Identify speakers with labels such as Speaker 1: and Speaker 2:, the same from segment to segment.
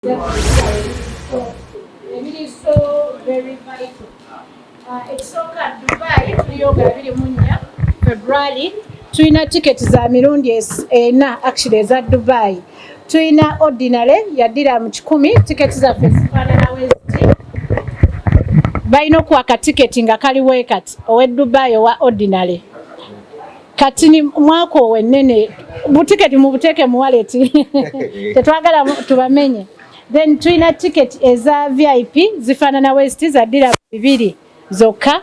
Speaker 1: It is so very vital. It's so good. Dubai, February. Tuina tickets za mirundi ena actually za Dubai. Tuina ordinary yadira mu 10 tickets za fesifana na West. Baino kwa ka ticket nga kali wekati owe Dubai wa ordinary. Katini mwako wenene butiketi mu buteke mu wallet. Tetwagala tubamenye. Then tuina ticket eza VIP zifana na West za dira 2 zoka.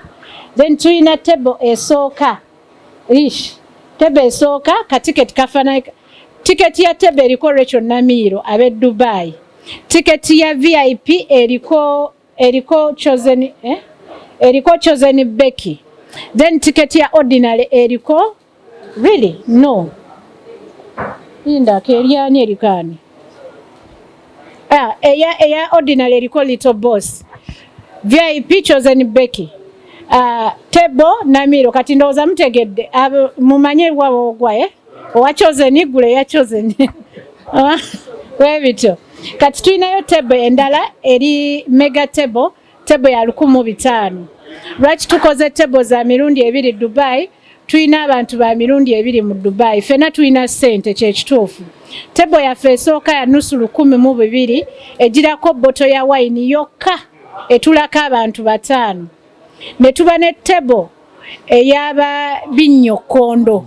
Speaker 1: Then tuina table esoka. Tebe esoka ka ticket kafana ticket ya tebe eriko Rachel Namiro abe Dubai. Ticket ya VIP eriko chosen Becky. Then ticket ya ordinary eriko really no. Inda keriani erikani. Eya ordinary eriko Little Boss. VIP chosen Becky. Tebo Namiro kati ndoza mtegedde mumanye wabo ogwaye owachozen gule ya chozen webito kati tuinayo tebo endala eri mega tebo ya 1500 lwaki tukoze tebo za mirundi 2 Dubai tuina abantu ba mirundi 2 mu Dubai fena tuina sente kyekituufu tebo ya fesoka ya nusu 1,200 ejirako boto ya wine yokka etulaka abantu 5 netuba ne table eyaba binyo kondo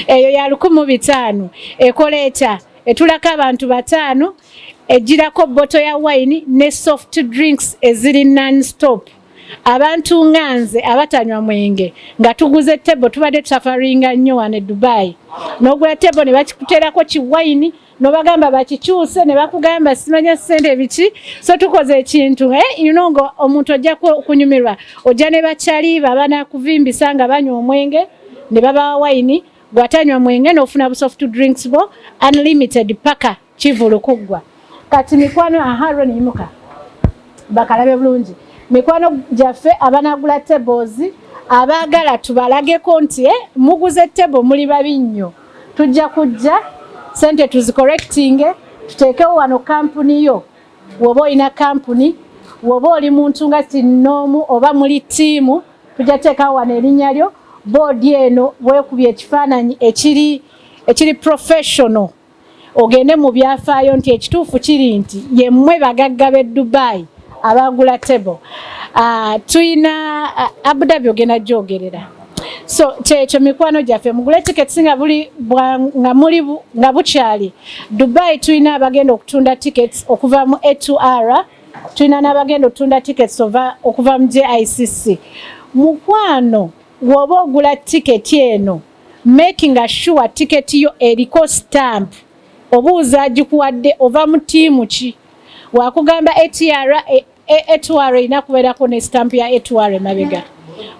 Speaker 1: eyo ya 1500 ekoleta etulaka abantu 5 ejirako boto ya wine ne soft drinks eziri non stop abantu nganze abatanywa mwenge nga tuguze table tubade safaringa nnyo wane Dubai nogula table ne bakikuterako ki wine no bagamba bakikyuse ne bakugamba simanya sente biki so tukoze ekintu ngo omuntu ojja kunyumirwa ojja ne bachali babana kuvimbisa nga banywa omwenge ne baba wine gwatanywa mwenge n'ofuna bu soft drinks bo unlimited paka kivulu kugwa kati mikwano aharo ni muka bakalabe bulungi mikwano jaffe abanagula tables abagala tubalage konti muguze table muli babinyo tujja kujja sente tuzi correcting tuteke wano company yo wobo ina company wobo oli muntu nga tinomu oba muli team tujateka wano erinnya lyo board eno bwekubye ekifaananyi ekiri professional ogende mu byafaayo nti ekituufu kiri nti yemmwe bagagga be Dubai abagula table tuina Abu Dhabi ogenda jogerera so checho mikwano jaffe mugule tickets nga buli nga buchali Dubai tuina abagenda okutunda tickets okuva mu A2R tuina nabagenda okutunda tickets okuva mu JICC mukwano woba ogula ticket eno making sure ticket yo eriko stamp obuuza agikuwadde ova mu tiimu ki wakugamba A2R inakubeerako ne stamp ya A2R mabega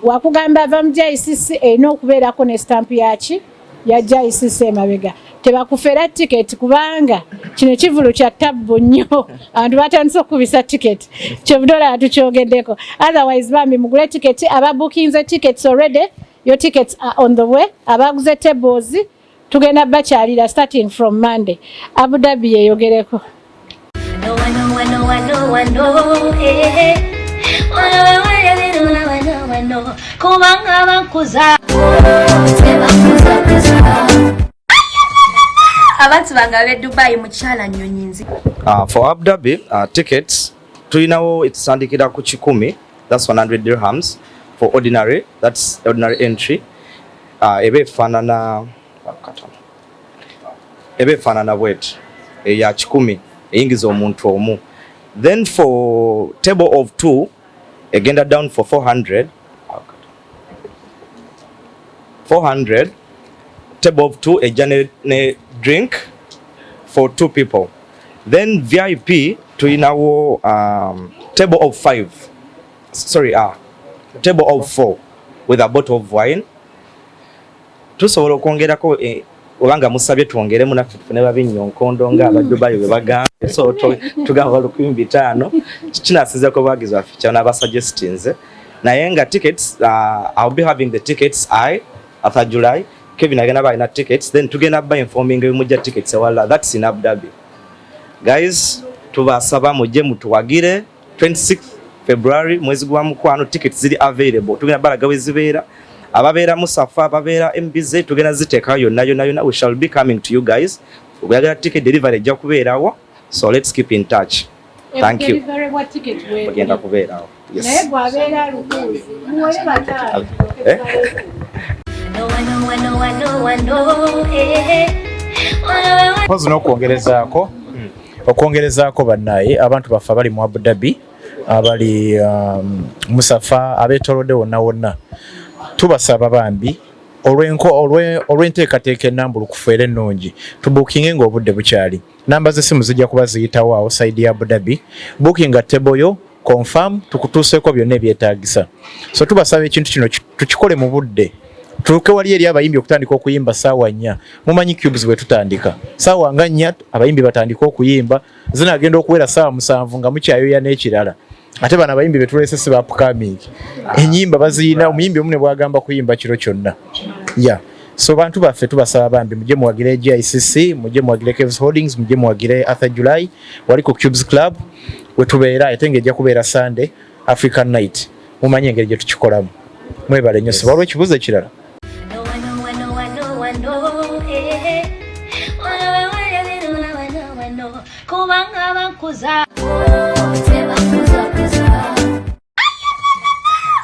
Speaker 1: wakugamba ava mu JICC eno okubeerako ne stamp yaki ya JICC mabega tebakufera ticket kubanga kino kivulu kya tabbu nnyo abantu batandise okubisa ticket kyebudola atukyogeddeko otherwise bambi mugule ticket ababookinze tickets already your tickets are on the way abaguze tables tugenda bakyalira starting from Monday Abu Dhabi yeyogereko
Speaker 2: kubanga bankuza abantu bangabe Dubai mukyala nnyonyinzi
Speaker 3: for Abu Dhabi tickets tulinawo etusandikira ku 10 that's 100 dirhams for ordinary that's ordinary entry ebe fanana bwet ya 10 eyingiza omuntu omu then for table of 2 agenda down for 400 table of 2 a ne drink for 2 people then VIP tuinawo table of 5 table of 4 with a bottle of wine tusobola okwongerako obanga musabye tuongeremu naffe tufune babinyo nkondo nga abadubayi we bagambe so tugamba 15 kinasiza ko bagize bafeature na basuggestions naye nga tickets I'll be having the tickets after July Kevin agenda buy na tickets then tugenda buy informing mujja tickets wala that's in Abu Dhabi guys tubasaba mujje mutuwagire 26 February mwezi gwa mukwano tickets ziri available tugenda balaga wezibeera ababeera Musafa ababeera MBZ tugenda ziteeka yonna we shall be coming to you guys ubyaga ticket delivery ejja kubeerawo so let's keep in touch thank you bagenda kubeerawo yes
Speaker 4: Pozi okwongerezaako bannaye abantu baffe abali mu Abu Dhabi abali Musafa abetolodde wonna tubasaba bambi olw'enteekateeka ennambulukufu era ennungi tubuukinge ng'obudde bukyali namba z'essimu zijja kuba ziyitawo awo side ya Abu Dhabi bookinga table yo confirm tukutuuseeko byonna ebyetaagisa so tubasaba ekintu kino tukikole mu budde tuluke wali eri abayimbi okutandika okuyimba ssaawa 4 mumanyi cubes bwe tutandika ssaawa nga 4 abayimbi batandika okuyimba zinagenda okuwera ssaawa 7 nga mukyayoya n'ekirala ate bana abayimbi betulese si upcoming enyimba baziyina omuyimbi omune bwagamba kuyimba kiro kyonna so bantu baffe tubasaba bambi mujje muwagire Jicc mujje muwagire Caves Holdings mujje muwagire Arthur July wali ku Cubes Club wetubeera ate ng'ejja kubeera Sunday African Night mumanyi engeri gye tukikolamu mwebale nnyo sibalwa ekibuzo ekirala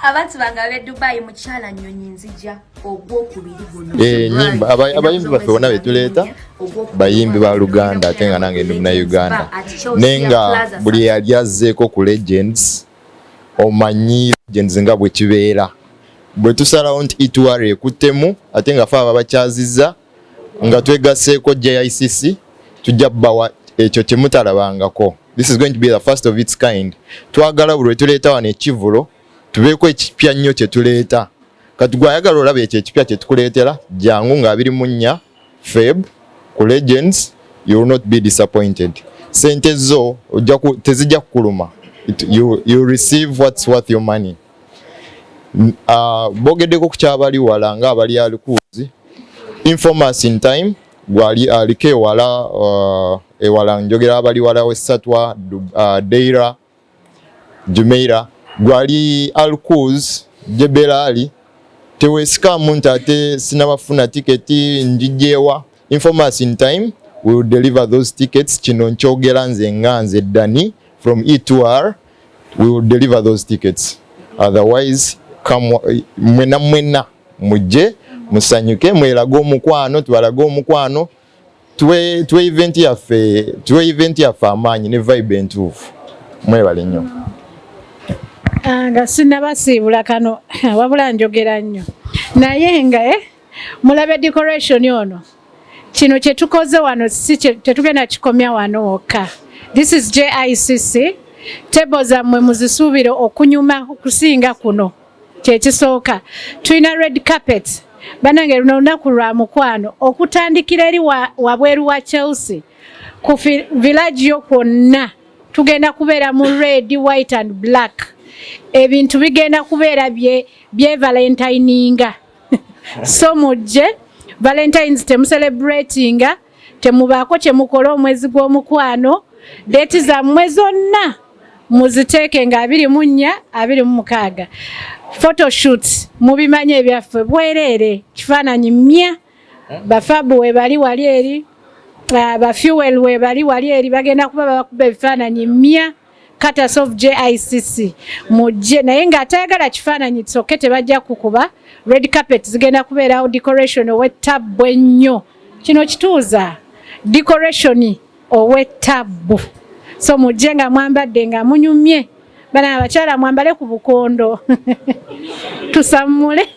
Speaker 2: abantu bangabe Dubai mukyala nnyonyi nzija ogwokubiri guno
Speaker 5: nyimba abayimbi baffe bonna betuleeta bayimbi ba Luganda ate nga nange ndi muna Uganda nenga buli yali azzeeko ku legends omanyi legends nga bwe kibeera bwe tusalawo nti itware ekuttemu ate nga fe ababakyaziza nga twegaseeko Jicc tujja bbawa ekyo kyemutalabangako. This is going to be the first of its kind. Twagala buli tuleeta wano ekivulo tubeeko ekipya nnyo kye tuleeta kati gwayagala olaba ekyo ekipya kye tukuleetera jangu nga 24 Feb ku legends you will not be disappointed. Sente zo tezijja kukuluma you receive what's worth your money. Bogeddeko ku kyabali wala nga abali alikuzi inform us in time gwali aliko ewala njogera abali wala wesatwa Deira Jumeira gwali alkuz Jebelali tewesika muntu ate sinabafuna tiketi njijewa inform us in time we will deliver those tickets kino nkyogera nze nganze Dani from E2R we will deliver those tickets otherwise mwena mujje musanyuke mwelaga omukwano twalaga omukwano tuwe event yaffe amaanyi ne vibe entuufu mwebale nnyo
Speaker 1: nga sinnabasiibula kano wabula njogera nnyo naye nga mulabe decoration ono kino kye tukoze wano tetugenda kikomya wano wokka. This is Jicc table zammwe muzisuubire okunyuma okusinga kuno kyekisooka tulina red carpet banange luno lunaku lwa mukwano okutandikira eri wabweru wa Chelsea ku village yo kwonna tugenda kubeera mu red white and black ebintu bigenda kubeera bye valentininga so mujje Valentines temucelebratinga temubaako kyemukola omwezi gw'omukwano date zammwe zonna muziteeke nga 24 26 photoshoot mubimanyi ebyaffe bwereere kifaananyi mmya bafabu webali wali eri bafuel webali wali eri bagenda kuba bakuba ebifaananyi mmya cutters of Jicc mujje naye ng'atayagala kifaananyi kisoke tebajja kukuba red carpet zigenda kubeerawo decoration ow'ettabu ennyo kino kituuza decoration ow'ettabu so mujje nga mwambadde nga munyumye bana abakyala mwambale ku bukondo tusammule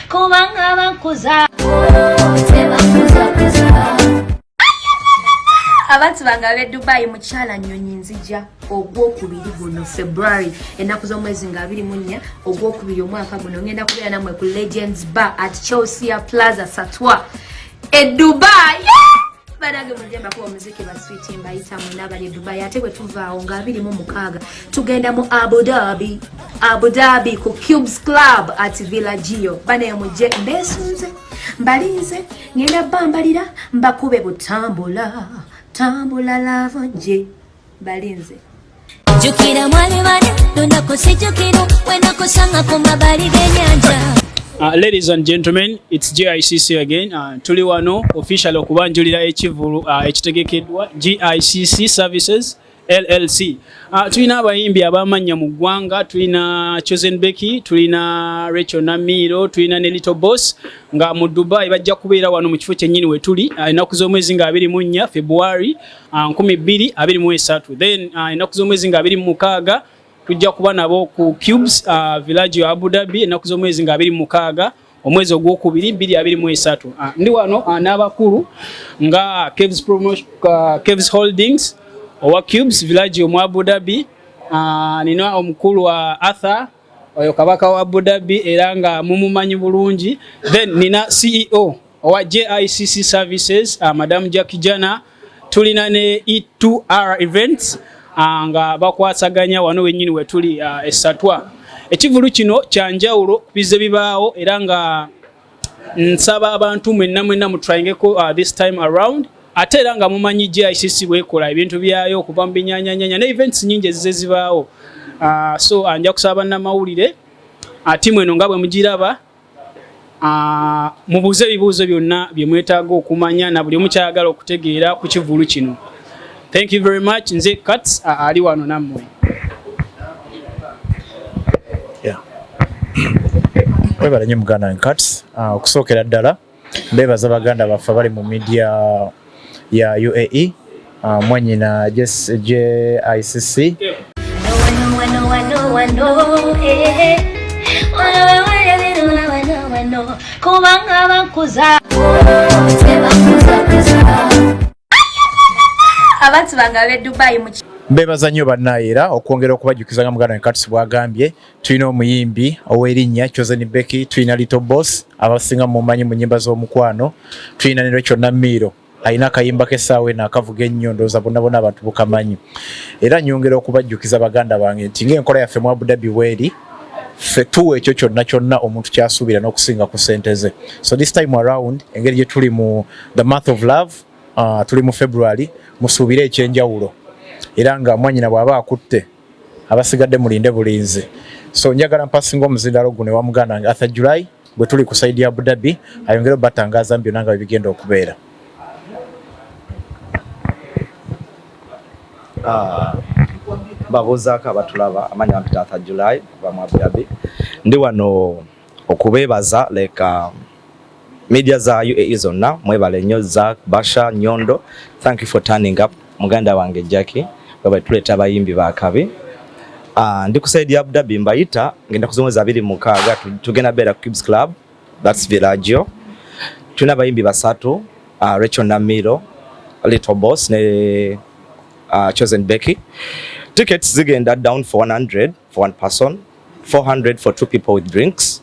Speaker 2: kubanga bankuza abantu bangabe Dubai mukyala nnyonyi nzija ogwokubiri guno February ennaku z'omwezi nga 24 ogwokubiri omwaka guno ngenda kubeera namwe ku Legends Bar at Chelsea Plaza Satwa e Dubai nange mujemba kuba muziki ba sweet mbayita munabali Dubai ate bwe tuvaawo nga 26 tugenda mu Abu Dhabi ku Cubes Club at Villagio bane muje mbesunze mbalinze ngenda bambalira mbakube butambula tambula lava nje balinze jukira mwali bane ndako sijukira wena kusanga ku mabali g'ennyanja.
Speaker 6: Ladies and gentlemen, it's Jicc again. Tuli wano official okubanjulira ekivulu ekitegekeddwa Jicc Services LLC. Tulina abayimbi abamanya mu ggwanga, tulina Chosen Becky, tulina Rachel Namiro, tulina ne Little Boss nga mu Dubai bajja kubeera wano mu kifo kyennyini we tuli ennaku z'omwezi nga 24 February 2023. Then ennaku z'omwezi nga 26 tujja kuba nabo ku Cubes Village Abu Dhabi ennaku z'omwezi nga 26 omwezi ogwokubiri 2023. Ndi wano n'abakulu nga Caves Holdings owa Cubes Village mu Abu Dhabi, nina omukulu wa Arthur oyo kabaka wa Abu Dhabi era nga mumumanyi bulungi. Then nina CEO owa Jicc Services Madam Jackie. Tulina ne E2R Events nga bakwasaganya wano wennyini we tuli esatwa. Ekivulu kino kyanjawulo bize bibaawo era nga nsaba abantu mwenna mutryingeko this time around. Ate era nga mumanyi Jicc bwekola ebintu byayo okuva mu binyanyanya ne events nyingi ezizibaawo. So anja kusaba namawulire atimu eno nga bwe mugiraba mubuuze ebibuuzo byonna bye mwetaaga okumanya na buli omu kyayagala okutegeera ku kivulu kino. Thank you very much. Nze Cuts ali wano nammwe.
Speaker 4: Webala nnyo Muganda Cuts. Okusookera ddala mbeebaza baganda baffe bali mu media ya UAE mwanyina Jicc
Speaker 2: kubanga bankuza abantu bangabe Dubai mu
Speaker 4: mbeebaza nnyo bannaayera okwongera okubajjukiza nga Muganda Cuts bwagambye. Tulina omuyimbi ow'erinnya Chosen Becky, tulina Little Boss abasinga mumanyi mu nnyimba z'omukwano, tulina ne Rachel Namiro ayina akayimba k'essaawa eno akavuga ennyo ndowooza bonna abantu bukamanyi. Era nyongera okubajjukiza baganda bange nti ng'enkola yaffe mu Abu Dhabi weeri ffe tuwa ekyo kyonna omuntu kyasuubira n'okusinga ku ssente ze. So this time around engeri gye tuli mu the month of love, tuli mu February, musuubire ekyenjawulo era nga mwanyina bw'aba akutte abasigadde mulinde bulinzi. So njagala mpasinga omuzindalo guno ewa muganda wange Arthur July bwe tuli ku side ya Abu Dhabi ayongere obatangaaza byonna nga bigenda okubeera.
Speaker 3: Babuuzaako abatulaba amanya wampita Arthur July kuva mu Abu Dhabi. Ndi wano okubeebaza like media za UAE zonna mwebale nnyo za Basha Nyondo. Thank you for turning up muganda wange Jackie bwe tuleeta abayimbi bakabi. Ndi ku side ya Abu Dhabi mbayita ngenda kuzomweza 26 tugenda beera ku Cubes Club that's Villagio. Tuna abayimbi basatu Rachel Namiro, Little Boss ne Chosen Becky. Tickets zigenda down for 100 for one person, 400 for two people with drinks,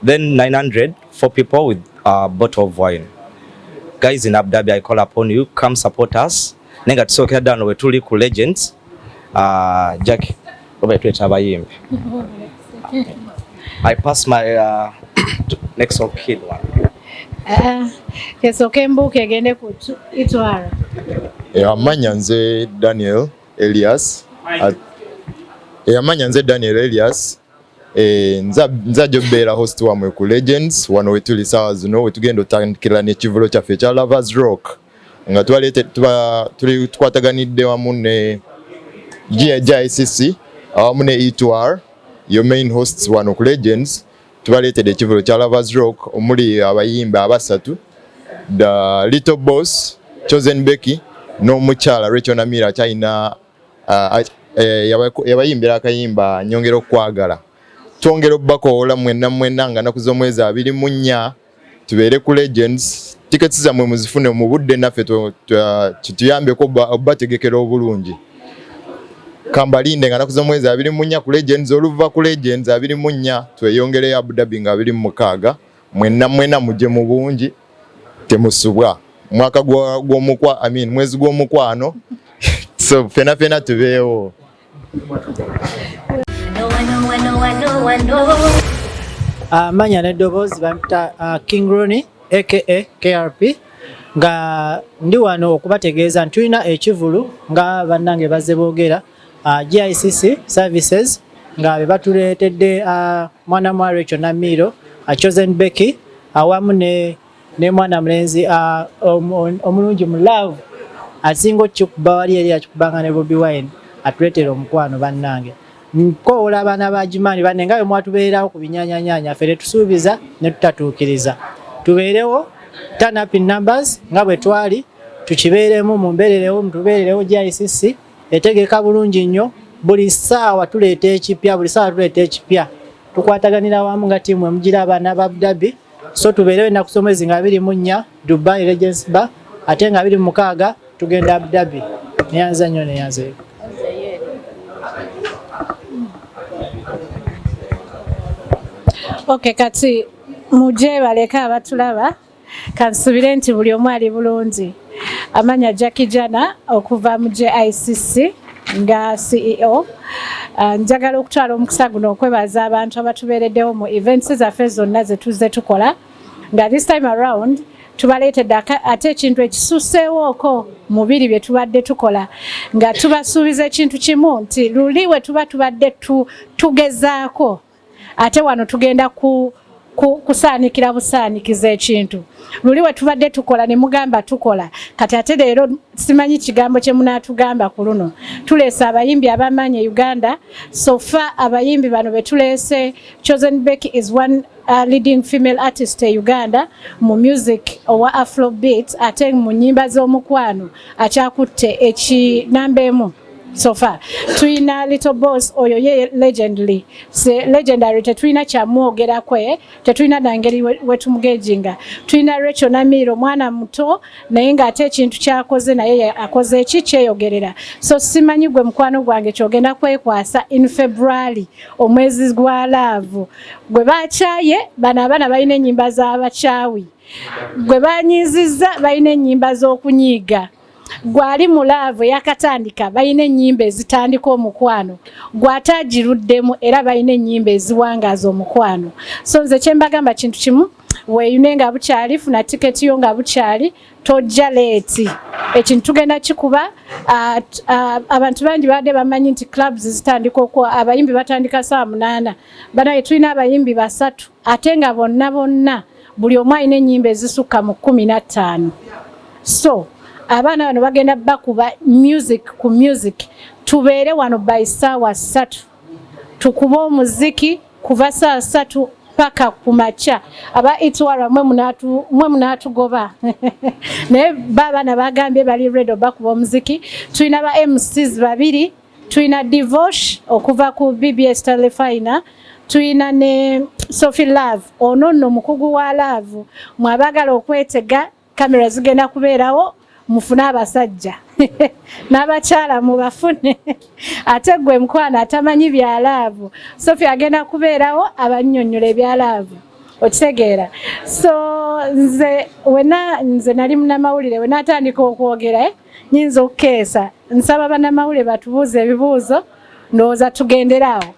Speaker 3: then 900 for people with a bottle of wine. Guys in Abu Dhabi, I call upon you, come support us. Nenga tusoke down we tuli ku legends. Jackie, over to abayimbi. I pass my next kid one.
Speaker 1: Yes, okay, mbuke gende ku itwara.
Speaker 5: Amanya nze Daniel Elias. Amanya nze Daniel Elias. Nza jobera host wamwe ku Legends wano wetuli sawa zino wetugenda otandikira n'ekivulo kyaffe kya Lovers Rock nga tuli tukwataganidde wamu ne Jicc awamu ne E2R your main hosts wano ku Legends. Tubaleetedde ekivulo kya Lovers Rock omuli abayimba abasatu the Little Boss, Chosen Becky n'omukyala Rachel Namiro akyalina yabayimbira akayimba nyongera okwagala. Twongera obbakoola mwenna nga nnaku z'omwezi 24 tubeere ku Legends. Tickets zammwe muzifune mu budde naffe kituyambeko obbategekera obulungi. Kambalinde nga nnaku z'omwezi 24 ku Legends, oluva ku Legends 24 tweyongereyo Abu Dhabi nga 26. Mwenna mujje mu bungi temusubwa. mwaka gw'omukwa mwezi gw'omukwano so fena tubeewo.
Speaker 7: Manya n'eddoboozi bampita King Ronnie aka KRP nga ndi wano okubategeeza nti tulina ekivulu nga bannange bazze boogera GICC services nga be batuleetedde mwana mwa Rachel Namiro Chosen Becky awamu ne mwana mulenzi omulungi mu love asinga okikuba wali eri akikubanga ne Bobi Wine atuleetera omukwano bannange. Nkoola abaana ba Jimani banne nga bwe mwatubeerawo ku binyaanyanya ffe tusuubiza ne tutatuukiriza. Tubeerewo turn up in numbers nga bwe twali tukibeeremu mumbeererewo mutubeererewo GICC etegeka bulungi nnyo buli ssaawa tuleeta ekipya tukwataganira wamu nga tiimu emugira abaana ba Abu Dhabi so tubeerewo ennaku z'omwezi nga 24 Dubai Regents Bar ate nga 26 tugenda Abu Dhabi. Neyanza nnyo neyanzeeko.
Speaker 1: Okay, kati muje baleka abatulaba kansubire nti buli omu ali bulungi. Amanya Jackie Jana okuva mu JICC nga CEO. Njagala okutwala omukisa guno okwebaza abantu abatubeereddewo mu events zaffe zonna ze tuzze tukola nga this time around tubaleetedde ate ekintu ekisuseewoko mu biri bye tubadde tukola nga tubasuubiza ekintu kimu nti luli we tubadde tugezaako ate wano tugenda kusaanikira busaanikiza ekintu. Luli we tubadde tukola ne mugamba tukola kati ate leero simanyi kigambo kye munaatugamba ku luno. Tuleese abayimbi abamanyi Uganda so far abayimbi bano be tuleese Chosen Becky is one leading female artist e Uganda mu music owa Afrobeat ate mu nnyimba z'omukwano akyakutte ekinambeemu. So far tuina Little Boss oyo ye legendary tetuina kyamwogera kwe tetuina nangeri wetumugejinga. Tuina Rachel Namiro mwana muto naye nga ate ekintu kyakoze naye akoze eki kyeyogerera. So simanyi gwe mukwano gwange kyogenda kwekwasa in February omwezi gwa love gwe bakyaye bana abana balina ennyimba z'abakyawi gwe banyiziza balina ennyimba z'okunyiiga gwali mulaavu yakatandika bayina ennyimba ezitandika omukwano gwatagiruddemu era bayina ennyimba eziwangaaza omukwano. So nze kyembagamba kintu kimu weeyune nga bukyali funa tiketi yo nga bukyali tojja leeti ekintu tugenda kikuba abantu bangi badde bamanyi nti clubs zitandika abayimbi batandika 8 banaye tulina abayimbi 3 ate nga bonna buli omu alina ennyimba ezisukka mu 15. So abaana bano bagenda bakuba music ku music tubeere wano by ssaawa 3 tukuba omuziki kuva saa 3 paka kumacha aba itwara mwe munatugoba naye baabana bagambye bali redo bakuba omuziki. Tulina ba MCs 2 tulina Divorce okuva ku BBS Telefina tulina ne Sophie Love ono mukugu wa Love mwabagala okwetega kamera zigenda kubeerawo mufuna abasajja n'abakyala mubafune ate gwe mukwana atamanyi bya laavu Sophie agenda kubeerawo abannyonnyola ebya laavu okitegeera. So nze nali munnamawulire we natandika okwogera nyinza okukeesa nsaba bannamawulire batubuuze ebibuuzo ndowooza tugenderaawo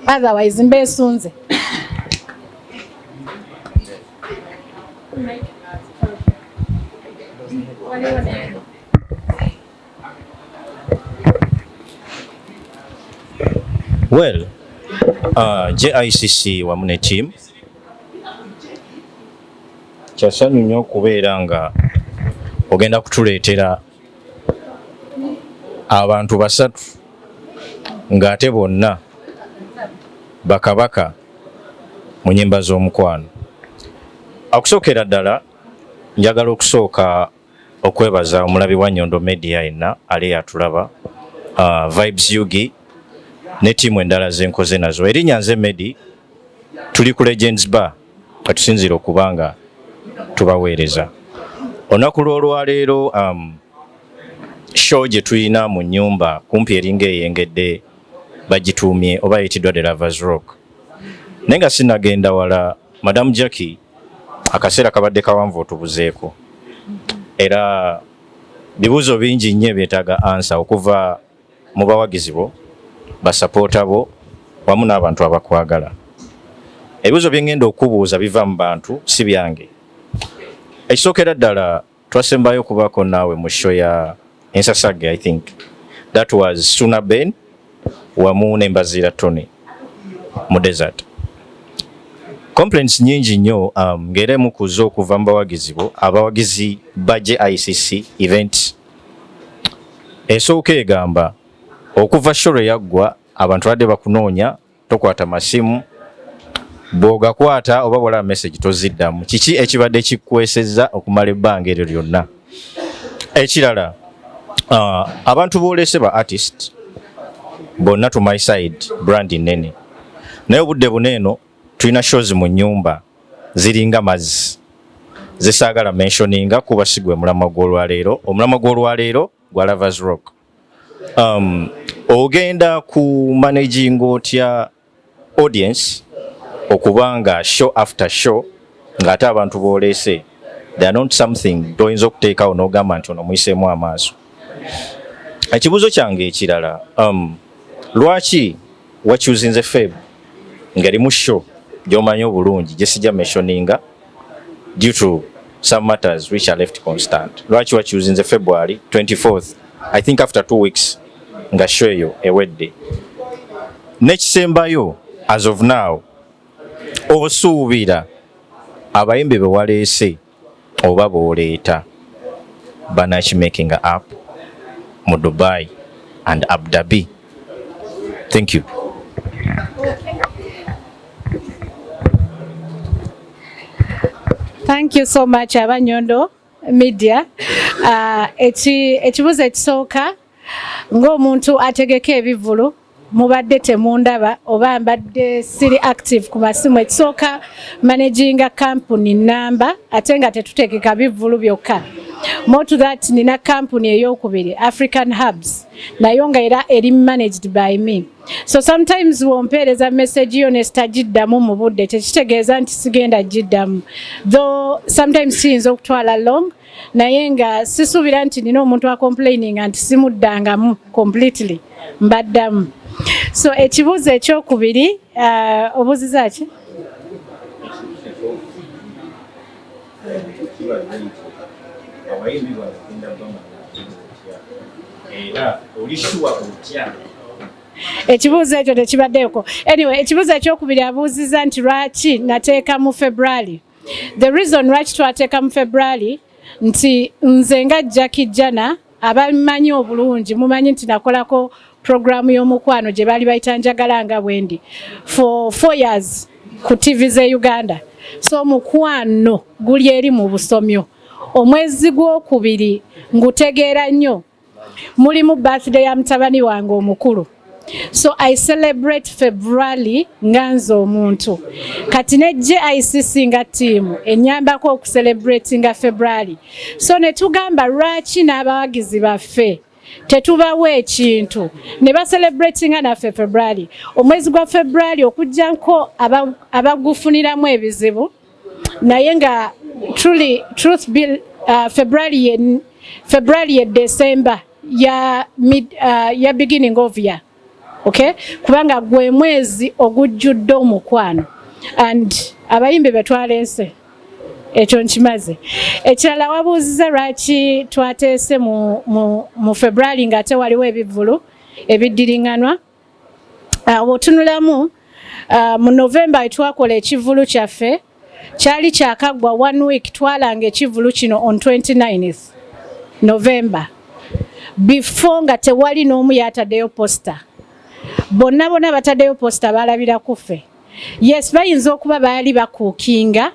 Speaker 1: otherwise mbeesunze.
Speaker 8: Well, JICC wamu ne team kyasanyu nnyo okubeera nga ogenda kutuleetera abantu 3 ng'ate bonna bakabaka mu nnyimba z'omukwano. Okusookera ddala njagala okusooka okwebaza omulabi wa Nyondo Media Yenna ali atulaba Vibes Yugi ne tiimu endala zenkoze nazo. Erinnya nze Medi tuli ku Legends Bar katusinzira okubanga tubaweereza. Olunaku lw'olwaleero show gye tulina mu nnyumba kumpi eringa eyengedde bagituumye oba yitiddwa The Lovers Rock. Naye nga sinagenda wala Madam Jackie akaseera kabadde kawanvu otubuzeeko. era bibuuzo bingi nnyo byetaaga ansa okuva mu bawagizi bo basapoota bo wamu n'abantu abakwagala. Ebibuuzo bye ngenda okubuuza biva mu bantu si byange. Ekisookera ddala twasembayo okubaako naawe mu show ya Ensasage, I think that was Suna Ben wamu ne Mbazira Tony mu desert. Complaints nyingi nnyo ng'eremu kuza okuva mu bawagizi bo abawagizi ba JICC event. Esooka egamba okuva show yaggwa abantu badde bakunoonya tokwata masimu bw'ogakwata oba bw'olaba message toziddamu. Kiki ekibadde kikwesezza okumala ebbanga eryo lyonna? Ekirala abantu boolese ba artist bonna to my side brand nene, naye obudde buneeno tulina shows mu nnyumba ziringa mazzi zisaagala mentioninga kuba sigwe mulamwa gw'olwaleero. Omulamwa gw'olwaleero gwa Lovers Rock. Ogenda ku managing otya audience okubanga show after show ng'ate abantu boolese they are not something toyinza okuteekawo n'ogamba nti ono muyiseemu amaaso. Ekibuuzo kyange ekirala, lwaki wakyuzinze Feb ng'erimu show gy'omanyi obulungi gye sijja mentioninga due to some matters which are left constant? Lwaki wakyuzinze February 24th, I think after 2 weeks nga show eyo ewedde? N'ekisembayo as of now osuubira abayimbi be waleese oba booleeta banakimaking up mu Dubai and Abu Dhabi? Thank you.
Speaker 1: Thank you so much aba Nyondo Media. Ekibuuzo ekisooka ng'omuntu ategeka ebivulu mubadde temundaba oba mbadde siri active ku masimu. Ekisooka managinga company namba ate nga tetutegeka bivulu byokka. More to that, nina company ey'okubiri African Hubs nayo nga era eri managed by me. So sometimes wompeereza message yo ne sitagiddamu mu budde tekitegeeza nti sigenda giddamu, though sometimes kiyinza okutwala long naye nga sisuubira nti nina omuntu acomplaining nti simuddangamu completely mbaddamu. So ekibuuzo ekyokubiri obuuziza ki? Ekibuuzo ekyo tekibaddeeko. Anyway, ekibuuzo ekyokubiri abuuziza nti lwaki nateeka mu February. The reason lwaki twateeka mu February nti nze nga Jackie Jana abamanyi obulungi mumanyi nti nakolako programu y'omukwano gye baali bayita njagala nga bwendi for 4 years ku TV ze Uganda. So mukwano guli eri mu busomyo. Omwezi gw'okubiri ngutegeera nnyo mulimu birthday ya mutabani wange omukulu. So I celebrate February nganze omuntu. Kati ne JICC nga team enyambako okucelebrate nga February. So ne tugamba lwaki n'abawagizi baffe tetubawa ekintu ne ba celebrate nga naffe February. Omwezi gwa February okujjanko abagufuniramu ebizibu naye nga truth be February ye December ya beginning of year. Okay? Kubanga gwe mwezi ogujjudde omukwano and abayimbi betwalense ekyo nkimaze. Ekirala wabuuziza lwaki twateese mu February ng'ate waliwo ebivulu ebiddiringanwa. Bw'otunulamu mu November twakola ekivulu kyaffe kyali kyakaggwa 1 week twalanga ekivulu kino on 29th November before nga tewali n'omu yataddeyo poster. Bonna bataddeyo poster balabira kuffe. Yes, bayinza okuba baali bakuukinga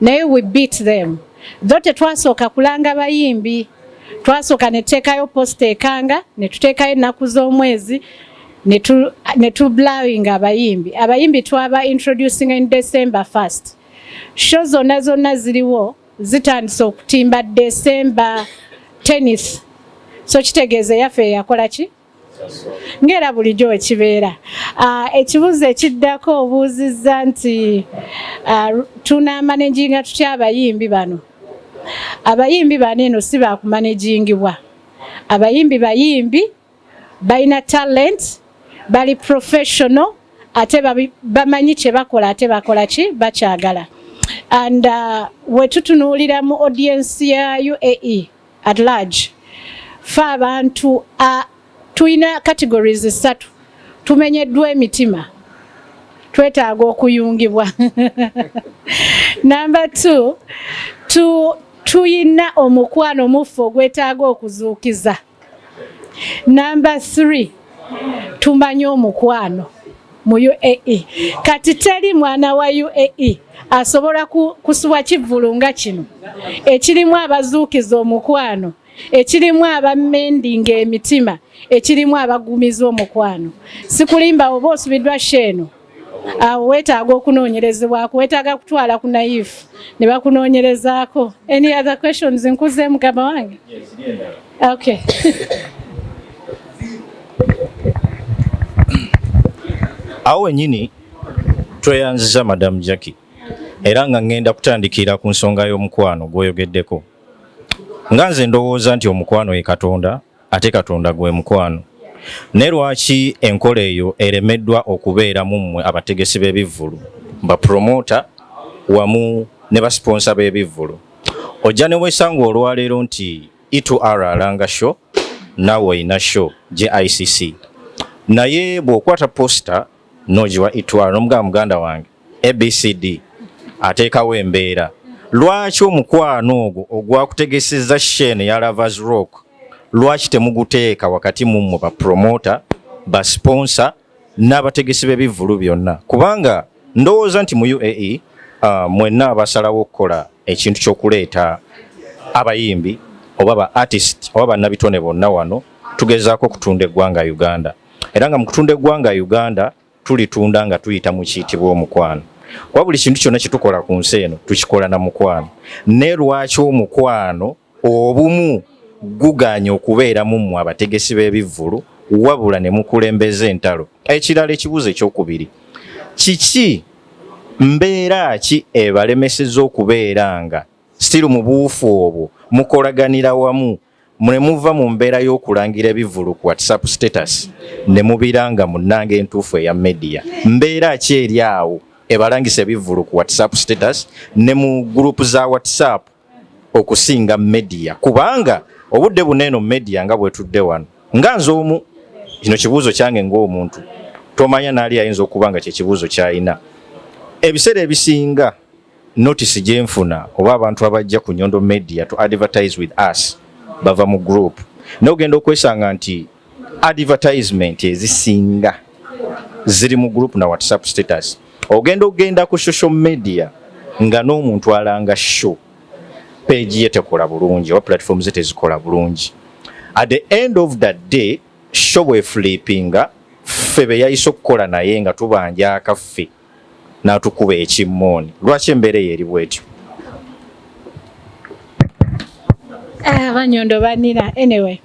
Speaker 1: naye we beat them. Though tetwasooka kulanga bayimbi, twasooka ne tuteekayo poster ekanga ne tuteekayo ennaku z'omwezi ne tublowing abayimbi. Abayimbi twaba introducing in December 1st. Show zonna ziriwo zitandise okutimba December 10th. So kitegeeza yaffe yakola ki? Ngera bulijjo ekibeera. Ekibuuzo ekiddako obuuzizza nti tuna managinga tutya abayimbi bano. abayimbi baneno si bakumanagingibwa. Abayimbi bayimbi balina talent, bali professional, ate bamanyi kye bakola, ate bakola ki bakyagala. And we tutunuulira mu audience ya UAE at large, fa abantu tuina categories 3 tumenyeddwa emitima, twetaaga okuyungibwa. Number 2, tuyina omukwano mufu ogwetaaga okuzuukiza. Number 3, tumanye omukwano mu UAE. Kati teri mwana wa UAE asobola kusubwa kivvulu nga kino ekirimu abazuukiza omukwano, ekirimu abamendinga emitima, ekirimu abagumiza omukwano. Sikulimba oba osubiddwa sheeno, awo weetaaga okunoonyerezebwako, weetaaga kutwala ku naifu ne bakunoonyerezaako. Any other questions? Nkuze mugamba wange? Okay.
Speaker 8: Awo nyini tweyanziza Madam Jackie, era nga ngenda kutandikira ku nsonga y'omukwano gwoyogeddeko. Nga nze ndowooza nti omukwano ye Katonda, ate Katonda gwe mukwano. Ne lwaki enkola eyo eremeddwa okubeera mu mmwe abategesi b'ebivvulu, ba promoter wamu ne ba sponsor b'ebivvulu. Ojja ne weesanga olwaleero nti E2R alanga show, naawe oyina show JICC. Naye bw'okwata poster n'ogiwa E2R n'omugamba muganda wange ABCD ateekawo embeera. Lwaki omukwano ogwo ogwakutegesezza Shane ya Lovers Rock, lwaki temuguteeka wakati mu mmwe ba promoter, ba sponsor n'abategesi b'ebivvulu byonna? Kubanga ndowooza nti mu UAE mwenna abasalawo okukola ekintu ky'okuleeta abayimbi oba ba artist oba bannabitone bonna wano tugezaako kutunda eggwanga Uganda. Era nga mu kutunda eggwanga Uganda tulitunda nga tuyita mu kiyitibwa omukwano. Kwa buli kintu kyonna kitukola ku nsi eno tukikola na mukwano. Ne lwaki omukwano obumu guganya okubeera mu mmwe abategesi b'ebivvulu wabula ne mukulembeza entalo? Ekirala ekibuuzo ekyokubiri, kiki mbeera ki ebalemesezza okubeera nga still mu buufu obwo mukolaganira wamu ne muva mu mbeera y'okulangira ebivvulu ku WhatsApp status ne mubiranga munnanga entuufu eya media? Mbeera ki eri awo ebalangisa ebivvulu ku WhatsApp status ne mu group za WhatsApp okusinga media? Kubanga obudde buneeno media nga bwetudde wano, nga nze omu, kino kibuuzo kyange ng'omuntu, tomanya naali ayinza okuba nga kye kibuuzo ky'alina. Ebiseera ebisinga notice gye nfuna oba abantu abajja ku Nyondo Media to advertise with us bava mu group, n'ogenda okwesanga nti advertisement ezisinga ziri mu group na WhatsApp status. Ogenda ku social media nga n'omuntu alanga show, page ye tekola bulungi oba platform ze tezikola bulungi. At the end of that day, show bwe flippinga ffe be yayise okukola naye nga tubanja akaffe n'atukuba ekimmooni. Lwaki embeera eri bwetyo?
Speaker 1: Banyondo banira. Anyway,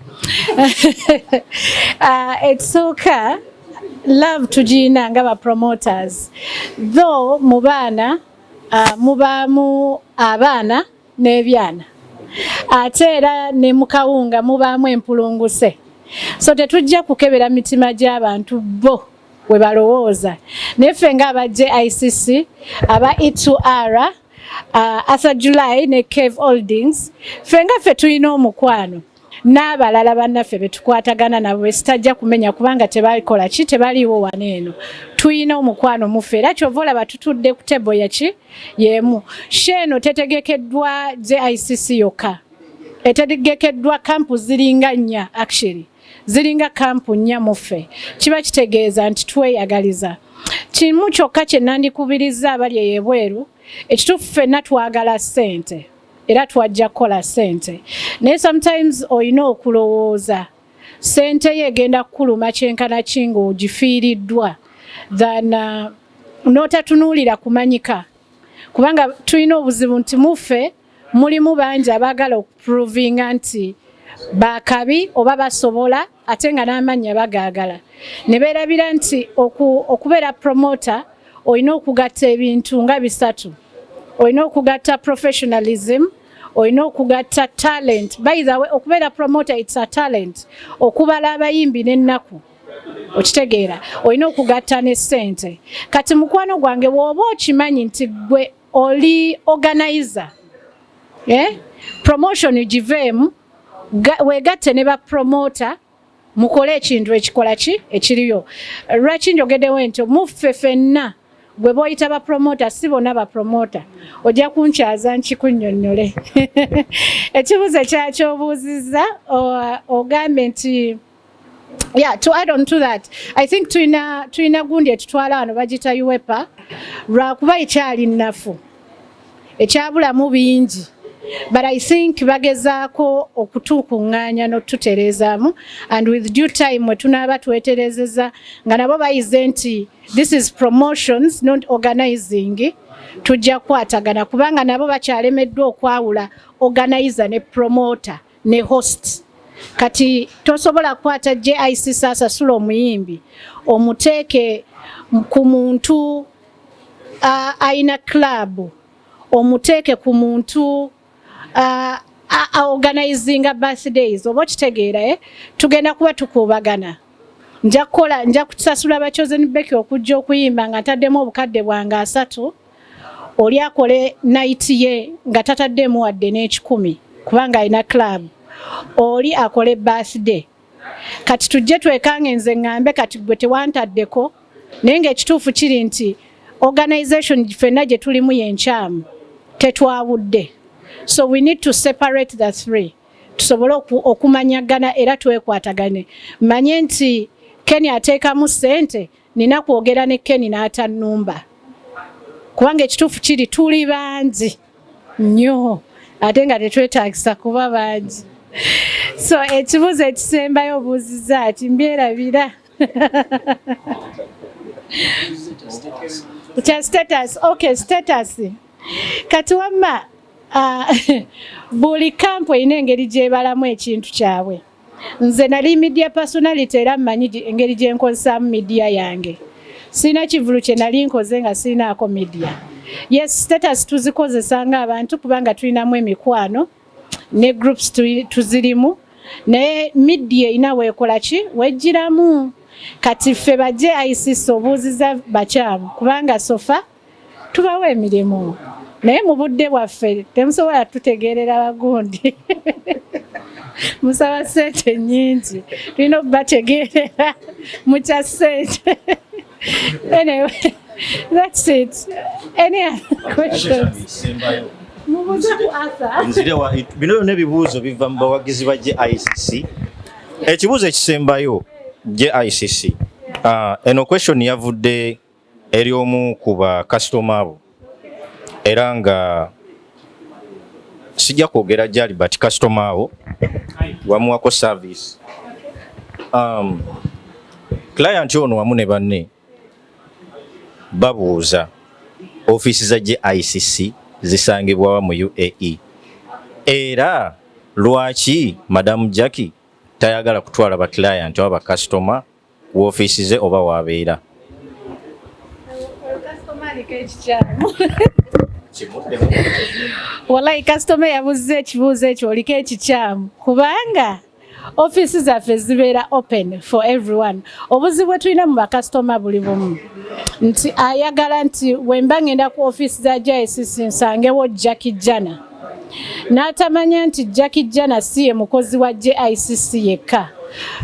Speaker 1: ekisooka love tugina nga ba promoters, though mu baana mubaamu abaana n'ebyana, ate era ne mu kawunga mubaamu empulunguse. So tetujja kukebera mitima gy'abantu bo we balowooza. Naye ffe ng'aba JICC, aba E2R, Arthur July ne Cave Holdings, ffe nga ffe tulina omukwano n'abalala bannaffe be tukwatagana nabo be sitajja kumenya kubanga tebalikola ki, tebaliiwo wano eno. Tulina omukwano muffe era kyova olaba tutudde ku tebo yaki yeemu. Sheeno tetegekeddwa JICC yokka, etegekeddwa kampu ziringa nnya, actually ziringa kampu nnya muffe. Kiba kitegeeza nti tweyagaliza. Kimu kyokka kye nandikubiriza abali ey'ebweru, ekituufu ffenna twagala ssente era twajja kukola ssente, naye sometimes olina okulowooza ssente ye egenda kukuluma kyenkana ki ng'ogifiiriddwa than n'otatunuulira kumanyika. Kubanga tulina obuzibu nti muffe mulimu bangi abaagala okuprovinga nti bakabi oba basobola ate nga n'amannya bagaagala. Ne beerabira nti okubeera promoter olina okugatta ebintu nga bisatu. Olina okugatta professionalism, olina okugatta talent. By the way, okubeera promoter it's a talent. Okubala abayimbi n'ennaku okitegeera olina okugatta ne ssente. Kati mukwano gwange bw'oba okimanyi nti gwe oli organizer, promotion giveemu weegatte ne ba promoter mukole ekintu ekikola ki ekiriyo. Lwaki njogeddewo nti muffe ffenna gwe boyita ba promoter si bonna ba promoter ojja kunkyaza nkikunnyonnyole. Ekibuuzo kyakyobuuzizza ogambe nti to add on to that, I think tuina gundi etutwala wano bagita UEPA lwakuba ekyali nnafu ekyabulamu bingi, but I think bagezaako okutukuŋŋaanya n'otutereezaamu, and with due time we tunaaba tweterezeza nga nabo bayize nti this is promotions not organizing, tujja kukwatagana kubanga nabo bakyalemeddwa okwawula organizer ne promoter ne host. Kati tosobola kukwata JIC sasasula omuyimbi omuteeke ku muntu aina club, omuteeke ku muntu organizing birthdays oba kitegeera tugenda kuba tukuubagana. Nja kusasula bachozen beki okujja okuyimba nga taddemu obukadde bwange 3 oli akole night ye nga tataddemu wadde n'ekikumi kubanga alina club, oli akole birthday. Kati tujje twekange nze ngambe kati gwe tewantaddeko naye ng'ekituufu kiri nti organization ffenna gye tulimu yenkyamu tetwawudde. So we need to separate the three. Tusobole okumanyagana era twekwatagane. Manye nti Kenya ateekamu ssente nina kwogera ne Kenya n'atannumba. Kubanga ekituufu kiri tuli bangi nnyo ate nga tetwetaagisa kuba bangi. So ekibuuzo ekisembayo obuuzizza ati mbyerabira. Kya status. Okay, status. Kati wamma buli kampu erina engeri gyebalamu ekintu kyabwe. Nze nali media personality era mmanyi engeri gye nkozesaamu media yange. Sina kivulu kye nali nkoze nga sinaako media. Yes, status tuzikozesa ng'abantu kubanga tulinamu emikwano ne groups tuzirimu, naye media erina weekola ki wejjiramu. Kati ffe bajje ICC obuuziza bakyamu kubanga sofa tubawa emirimu. Naye mu budde bwaffe temusobola tutegeerera bagundi. Musaba ssente nnyingi tulina okubategeerera mu kya ssente. Anyway, that's it. Any other questions?
Speaker 8: Bino n'ebibuuzo biva mu bawagizi ba JICC. Ekibuuzo ekisembayo JICC. Eno question yavudde eri omu ku ba customer abo. Era nga sijja kwogera gyali but customer abo wamuwako service. Client ono wamu ne banne babuuza office za JICC zisangibwa mu UAE. Era lwaki Madam Jackie tayagala kutwala ba client oba customer ku office ze oba wabeera?
Speaker 1: Wallahi customer yabuze ekibuuzo ekyo oliko ekikyamu kubanga offices zaffe zibeera open for everyone. Obuzibu tulina mu bakasitoma buli bumu nti ayagala nti wemba ngenda ku office za JICC nsangewo Jackie Jana n'atamanya nti Jackie Jana si ye mukozi wa JICC yekka.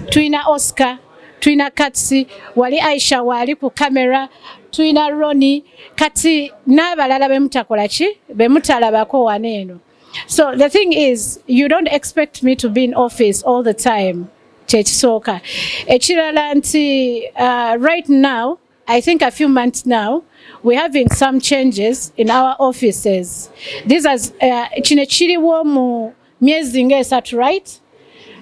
Speaker 1: Tulina Oscar, tulina Katsi, wali Aisha wali ku kamera, tulina Roni, kati n'abalala bemutakola ki bemutalabako waneeno. So the thing is, you don't expect me to be in office all the time. Chechisoka. Ekirala nti right now, I think a few months now, we're having some changes in our offices. These are kino kiriwo mu myezi ng'esatu, right?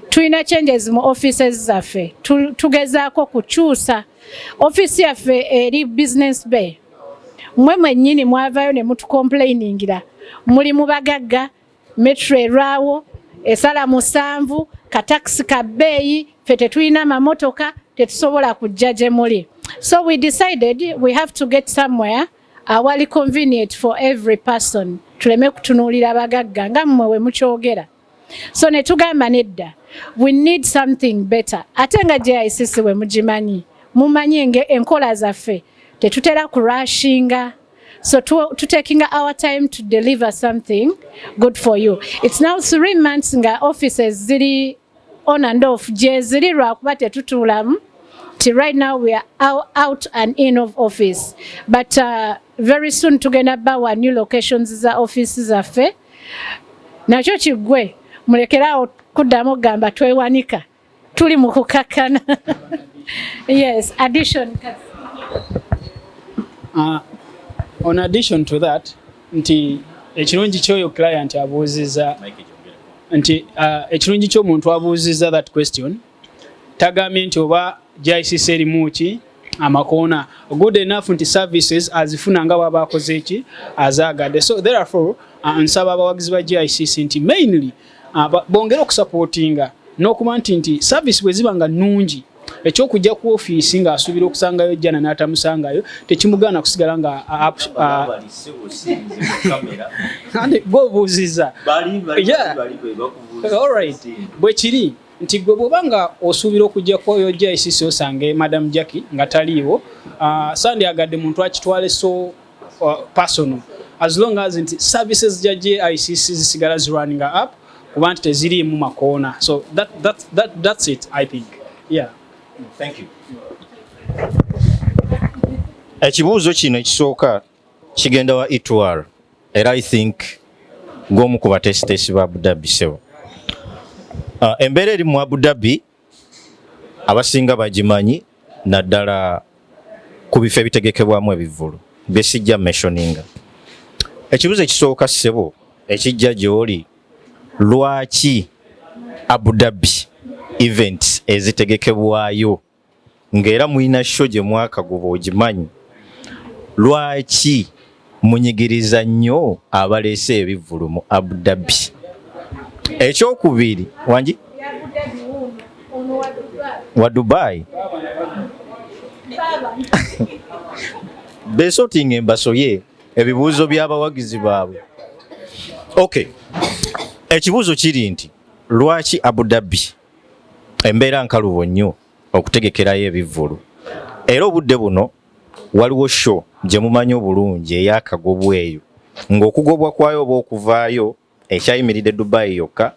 Speaker 1: Tulina changes mu offices zaffe. Tugezaako kukyusa office yaffe eri Business Bay. Mwe mwennyini mwavayo ne mutucomplainingira. Muli mu bagagga, metro erwawo, esala 7, kataxi ka bbeeyi, ffe tetulina mamotoka, tetusobola kujja gye muli. So we decided we have to get somewhere awali convenient for every person tuleme kutunuulira abagagga nga mmwe we mukyogera. So ne tugamba nedda, we need something better. Ate nga JICC we mugimanyi, mumanyi enkola zaffe tetutera kurushinga. So to taking our time to deliver something good for you. It's now 3 months nga offices ziri on and off. Je ziri lwakuba tetutulamu. Till right now we are out and in of office. But very soon tugenda bawa new locations za offices zaffe. Nakyo kigwe mulekerawo kuddamu gamba twewanika. Tuli mu kukakana. Yes, addition.
Speaker 6: On addition to that, nti ekirungi kyoyo client abuuziza nti ekirungi ky'omuntu abuuziza that question tagambye nti oba JICC erimu ki amakoona good enough nti services azifuna nga baba akoze eki azaagadde. So therefore nsaba abawagizi ba JICC nti mainly bongera okusupportinga n'okuba nti service bwe ziba nga nnungi ekyokujja ku office nga asuubira okusangayo jjana n'atamusangayo tekimugaana kusigala nga gobuuziza alright bwe kiri nti gwe bw'oba nga osuubira okujja kwoyo JICC osange Madam Jackie nga taliiwo sandyagadde muntu akitwale so personal as long as nti services ja JICC zisigala zirunning up kuba nti teziriimu makoona. So that's it, I think. Yeah.
Speaker 8: Thank you. Ekibuuzo kino ekisooka kigenda wa Itwar era I think ng'omu ku batesitesi ba Abu Dhabi sebo. Embeera eri mu Abu Dhabi abasinga bagimanyi naddala ku bifo ebitegekebwamu ebivvulu besijja mentioninga. Ekibuuzo ekisooka sebo ekijja gy'oli lwaki Abu Dhabi events ezitegekebwayo ng'era mulina show gye mwaka guba ogimanyi lwaki munyigiriza nnyo abaleese ebivvulu mu Abu Dhabi? Ekyokubiri wangi wa Dubai besotinga embasoye ebibuuzo by'abawagizi baabwe. Okay, ekibuuzo kiri nti lwaki Abu Dhabi embeera nkalubo nnyo okutegekerayo ebivvulu era obudde buno waliwo show gye mumanyi obulungi ey'akagobwa eyo ng'okugobwa kwayo oba okuvaayo ekyayimiridde Dubai yokka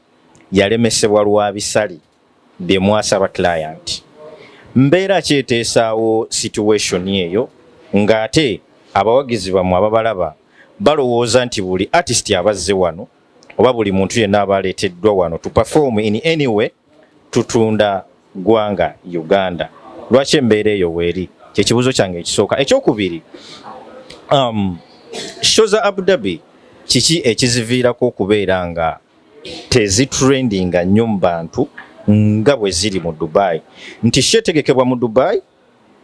Speaker 8: yalemesebwa lwa bisali bye mwasaba client. Mbeera kyeteesaawo situation eyo ng'ate abawagizi bammwe ababalaba balowooza nti buli artist abazze wano oba buli muntu yenna abaleeteddwa wano to perform in any way tutunda gwanga Uganda. Lwaki embeera eyo weeri? Kyekibuuzo kyange ekisooka. Ekyokubiri, show za Abu Dhabi kiki ekiziviirako okubeera nga tezitrendinga nnyo mu bantu nga bwe ziri mu Dubai? Nti show etegekebwa mu Dubai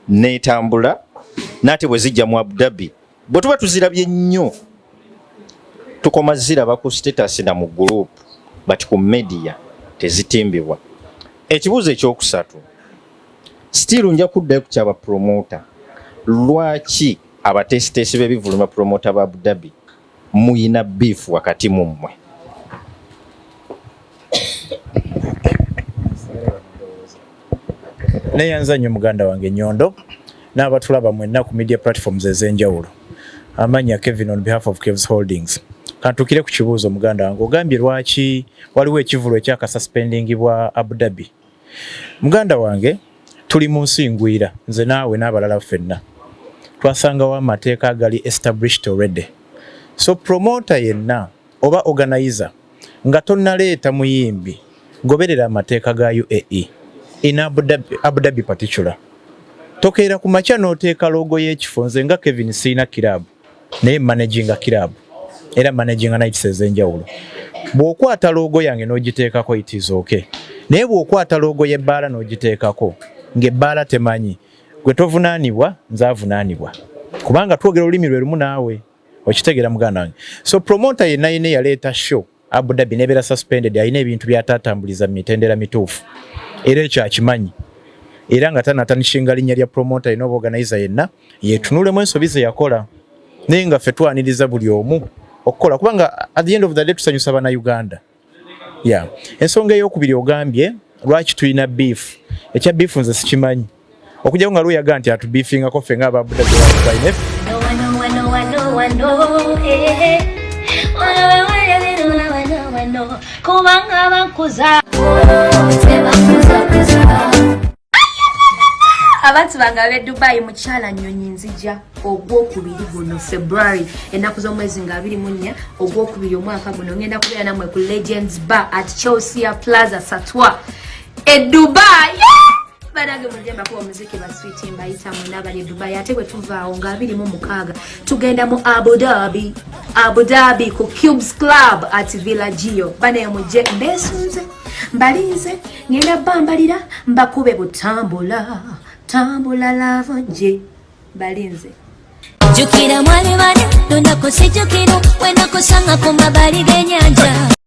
Speaker 8: n'etambula n'ate bwe zijja mu Abu Dhabi bwe tuba tuzirabye nnyo tukoma ziraba ku status na mu group but ku media tezitimbibwa. Ekibuuzo ekyokusatu, still nja kuddayo ku kyaba promoter. Lwaki abatesitesi b'ebivvulu promoter ba Abu Dhabi muyina beef wakati mu mmwe?
Speaker 4: Neyanza nnyo muganda wange Nyondo n'abatulaba mwenna ku media platforms ez'enjawulo. Amanya Kevin on behalf of Kev's Holdings. Kantukire ku kibuuzo muganda wange ogambye lwaki waliwo ekivvulu ekyakasuspendingibwa Abu Dhabi. Muganda wange tuli mu nsi ngwira nze naawe n'abalala ffenna twasangawo amateeka agali established already. So promoter yenna oba organizer nga tonnaleeta muyimbi goberera amateeka ga UAE in Abu Dhabi particular. Tokeera ku makya n'oteeka logo y'ekifo nze nga Kevin siina kirabu naye managing kirabu era managing nights ez'enjawulo. Bw'okwata logo yange n'ogiteekako it is okay. Naye bw'okwata logo y'ebbaala n'ogiteekako ng'ebbaala temanyi gwe tovunaanibwa nze avunaanibwa kubanga twogera olulimi lwe lumu naawe okitegeera muganda wange. So promoter yenna yaleeta show Abu Dhabi nebeera suspended alina ebintu by'ataatambuliza mu mitendera mituufu era ekyo akimanyi era nga tanatanishinga linnya lya promoter yenna oba organizer yenna yeetunulemu ensobi ze yakola naye nga ffe twaniriza buli omu okukola kubanga at the end of the day tusanyusa bana Uganda. Yeah. Ensonga ey'okubiri ogambye lwaki tulina beef. Ekya beef nze sikimanyi. Okujja nga luyaga nti atubeefinga ko ffe ng'aba Buddha Kunyumya.
Speaker 2: Kubanga bakuza abantu bange ab'e Dubai mukyala Nnyonyi nzija ogwokubiri guno February ennaku z'omwezi nga 24 ogwokubiri omwaka guno ngenda kubeera nammwe ku Legends Bar at Chelsea Plaza Satwa e Dubai. Banage mujemba kuwa muziki ba sweet mbayita munabali Dubai ate gwe tuvaawo nga 26 tugenda mu Abu Dhabi ku Cubes Club at Villaggio. Bane mujje mbesunze mbalinze ngenda bambalira mbakube tambula lavonje balinze
Speaker 9: jukira mwale bane ndako sijukira wenda kusanga ku mabali g'ennyanja.